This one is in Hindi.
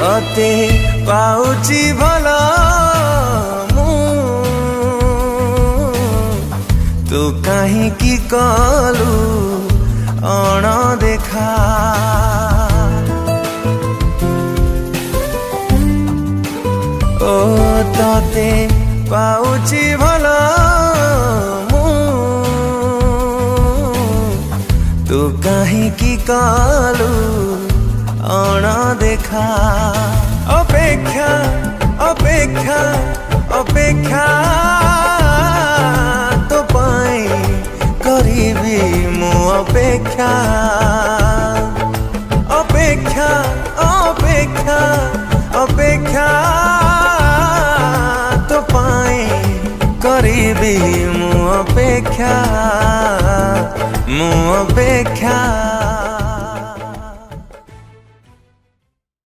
तते पाउची भला तू कहीं की कलू अण देखा ओ तते पाउची भला तू कहीं की कलू अण देखा अपेक्षा अपेक्षा अपेक्षा तो पाई करीबी मु अपेक्षा अपेक्षा अपेक्षा अपेक्षा तो पाई करीबी मु अपेक्षा